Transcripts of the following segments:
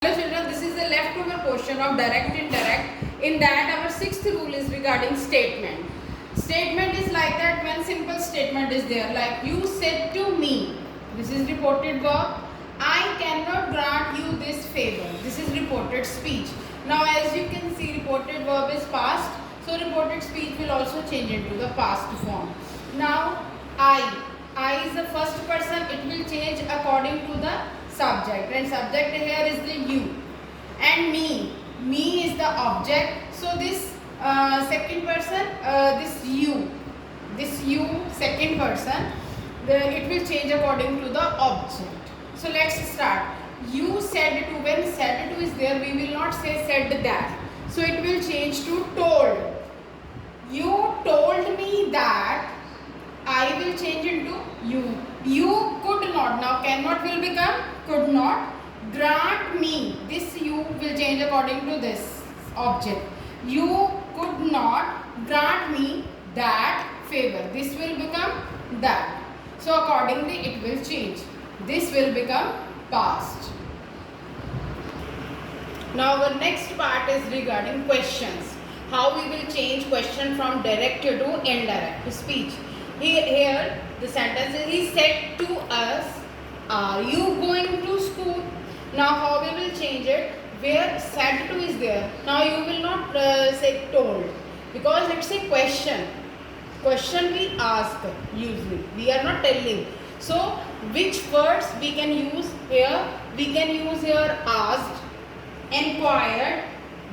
Hello children, this is the leftover portion of direct indirect. In that our sixth rule is regarding statement. Statement is like that when simple statement is there, like you said to me. This is reported verb. I cannot grant you this favor. This is reported speech. Now as you can see, reported verb is past. So reported speech will also change into the past form. Now I is the first person. It will change according to the subject, and subject here is the you, and me is the object. So this second person, this you second person, it will change according to the object. So let's start. You said to, when said to is there, we will not say said that, so it will change to told. You told me that. I will change into you. You could not. Now cannot will become could not. Grant me. This you will change according to this object. You could not grant me that favor. This will become that. So accordingly it will change. This will become past. Now our next part is regarding questions. How we will change question from direct to indirect speech. Here the sentence is, he said to us, are you going to school? Now how we will change it? Where said to is there, now you will not say told, because it's a question. Question we ask usually, we are not telling. So which words we can use here? We can use here asked, inquired,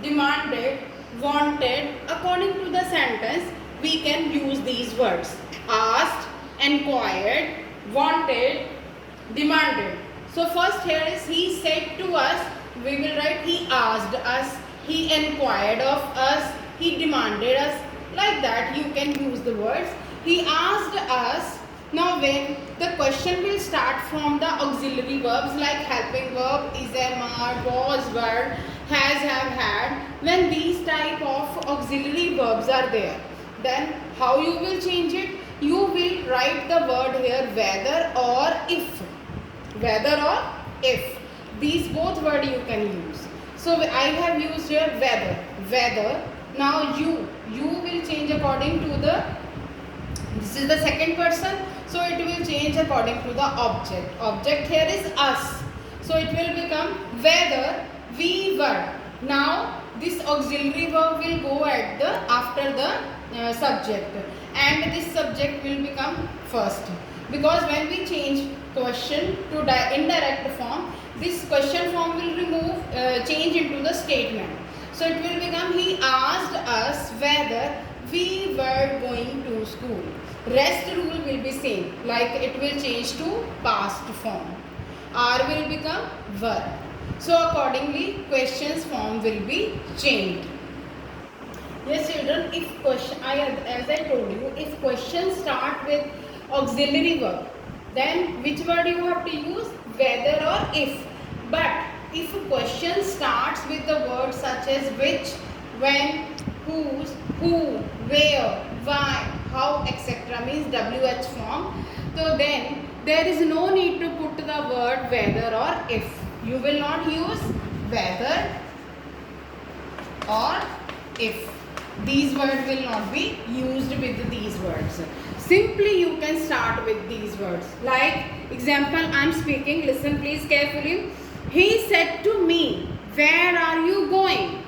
demanded, wanted. According to the sentence we can use these words: asked, inquired, wanted, demanded. So first here is he said to us. We will write he asked us, he inquired of us, he demanded us. Like that you can use the words. He asked us. Now when the question will start from the auxiliary verbs like helping verb, is, am, are, was, were, has, have, had. When these type of auxiliary verbs are there, then how you will change it? You will write the word here whether or if. Whether or if. These both words you can use. So I have used here whether. Whether. Now you will change according to the, this is the second person, so it will change according to the object. Object here is us. So it will become whether we were. Now this auxiliary verb will go at the after the subject, and this subject will become first, because when we change question to indirect form, this question form will change into the statement. So it will become he asked us whether we were going to school. Rest rule will be same, like it will change to past form. Are will become were. So accordingly questions form will be changed. Yes children, if question, as I told you, if question start with auxiliary verb, then which word you have to use? Whether or if. But if a question starts with the words such as which, when, whose, who, where, why, how, etc., means WH form, so then there is no need to put the word whether or if. You will not use whether or if. These words will not be used with these words. Simply you can start with these words. Like example, I am speaking, listen please carefully. He said to me, where are you going?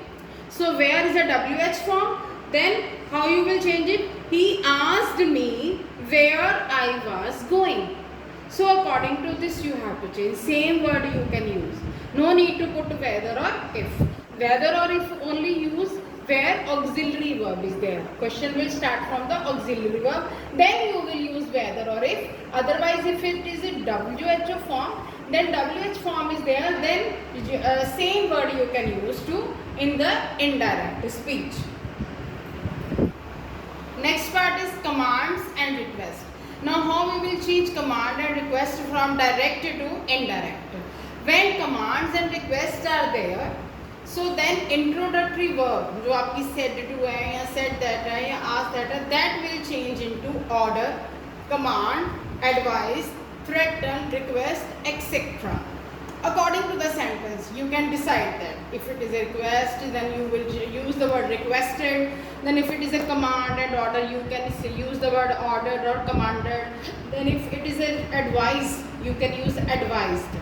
So where is the WH form? Then how you will change it? He asked me where I was going. So according to this you have to change. Same word you can use. No need to put whether or if. Whether or if only use where auxiliary verb is there. Question will start from the auxiliary verb. Then you will use whether or if. Otherwise if it is a WH form, then WH form is there, then same word you can use to in the indirect speech. Next part is commands and request. Now how we will change command and request from direct to indirect. When commands and requests are there, so then introductory verb जो आपकी said to है या said that है या asked that है, that will change into order, command, advice, threaten, request, etc. according to the sentence you can decide that if it is a request then you will use the word requested, then if it is a command and order you can use the word ordered or commanded, then if it is an advice you can use advised.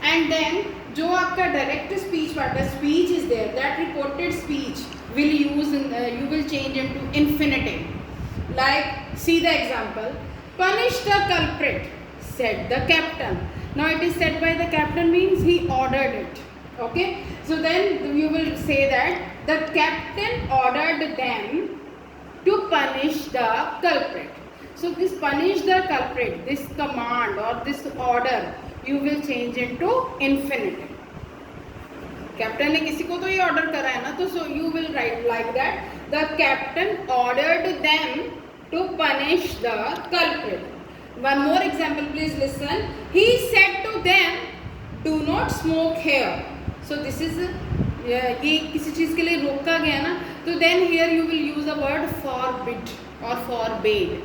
And then जो आपका direct speech part है, speech is there, that reported speech will use you will change into infinitive. Like see the example, punish the culprit, said the captain. Now it is said by the captain means he ordered it. Okay, so then you will say that the captain ordered them to punish the culprit. So this punish the culprit, this command or this order you will change into infinitive. Captain ने किसी को तो ये order करा है ना, तो so you will write like that, the captain ordered them to punish the culprit. One more example please listen. He said to them do not smoke here. So this is ये किसी चीज़ के लिए रोका गया ना, तो then here you will use the word forbid और फॉरबेड.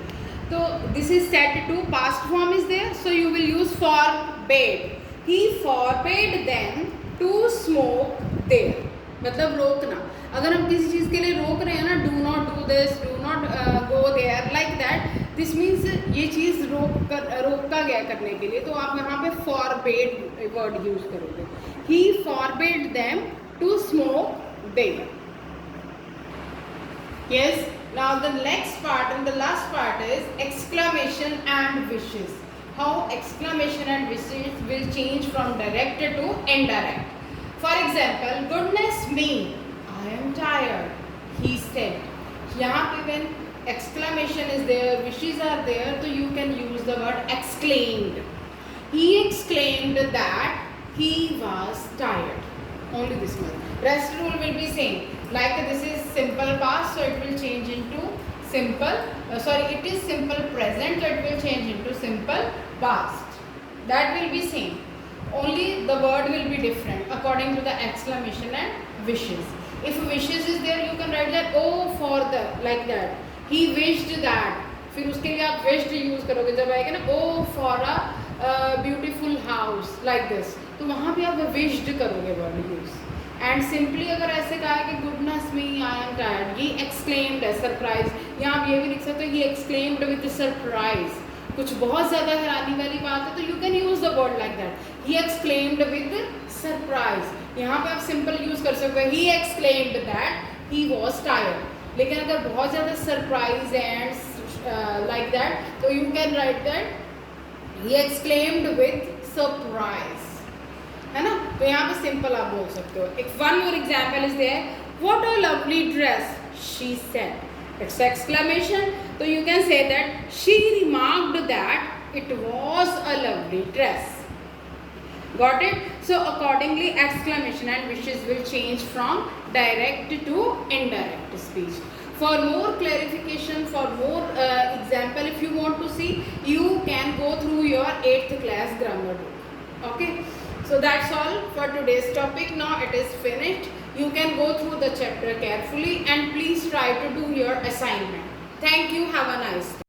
तो this is said to, past form is there, so you will use forbade. He forbade them to smoke there, मतलब रोकना. अगर हम किसी चीज़ के लिए रोक रहे हैं ना, do not do this, do not go there, like that, this means ये चीज़ रोका गया करने के लिए, तो आप यहाँ पे फॉरबेड वर्ड यूज करोगे. He forbade them to smoke there. Yes, now the next part and the last part is exclamation and wishes. How exclamation and wishes will change from direct to indirect. For example, goodness me, I am tired, he said. यहाँ पे when exclamation is there, wishes are there, तो you can use the word exclaimed. He exclaimed that he was tired. Only this one. Rest rule will be same. Like this is simple past, so it will change into simple. It is simple present, so it will change into simple past. That will be same. Only the word will be different according to the exclamation and wishes. If wishes is there, you can write that oh for the, like that. He wished that. फिर उसके लिए आप wished use करोगे जब आएगा ना oh for a beautiful house like this. तो वहाँ भी आप wished करोगे word use. एंड सिंपली अगर ऐसे कहा है कि goodness me I am tired, ये एक्सक्लेम्ड है, सरप्राइज. यहाँ आप ये भी लिख सकते हो ये एक्सक्लेम्ड विद सरप्राइज. कुछ बहुत ज़्यादा हैरानी वाली बात है तो you can use the word like that, he exclaimed with surprise. यहाँ पे आप सिंपल यूज़ कर सकते हो he exclaimed that he was tired. लेकिन अगर बहुत ज़्यादा सरप्राइज एंड लाइक दैट, तो you can write that he exclaimed with surprise, है ना. तो यहाँ पे सिंपल आप बोल सकते हो. एक one more example is there, what a lovely dress she said. It's exclamation, तो you can say that she remarked that it was a lovely dress. Got it? So accordingly exclamation and wishes will change from direct to indirect speech. For more clarification, for more example, if you want to see, you can go through your 8th class grammar book. Okay? So that's all for today's topic. Now it is finished. You can go through the chapter carefully and please try to do your assignment. Thank you. Have a nice day.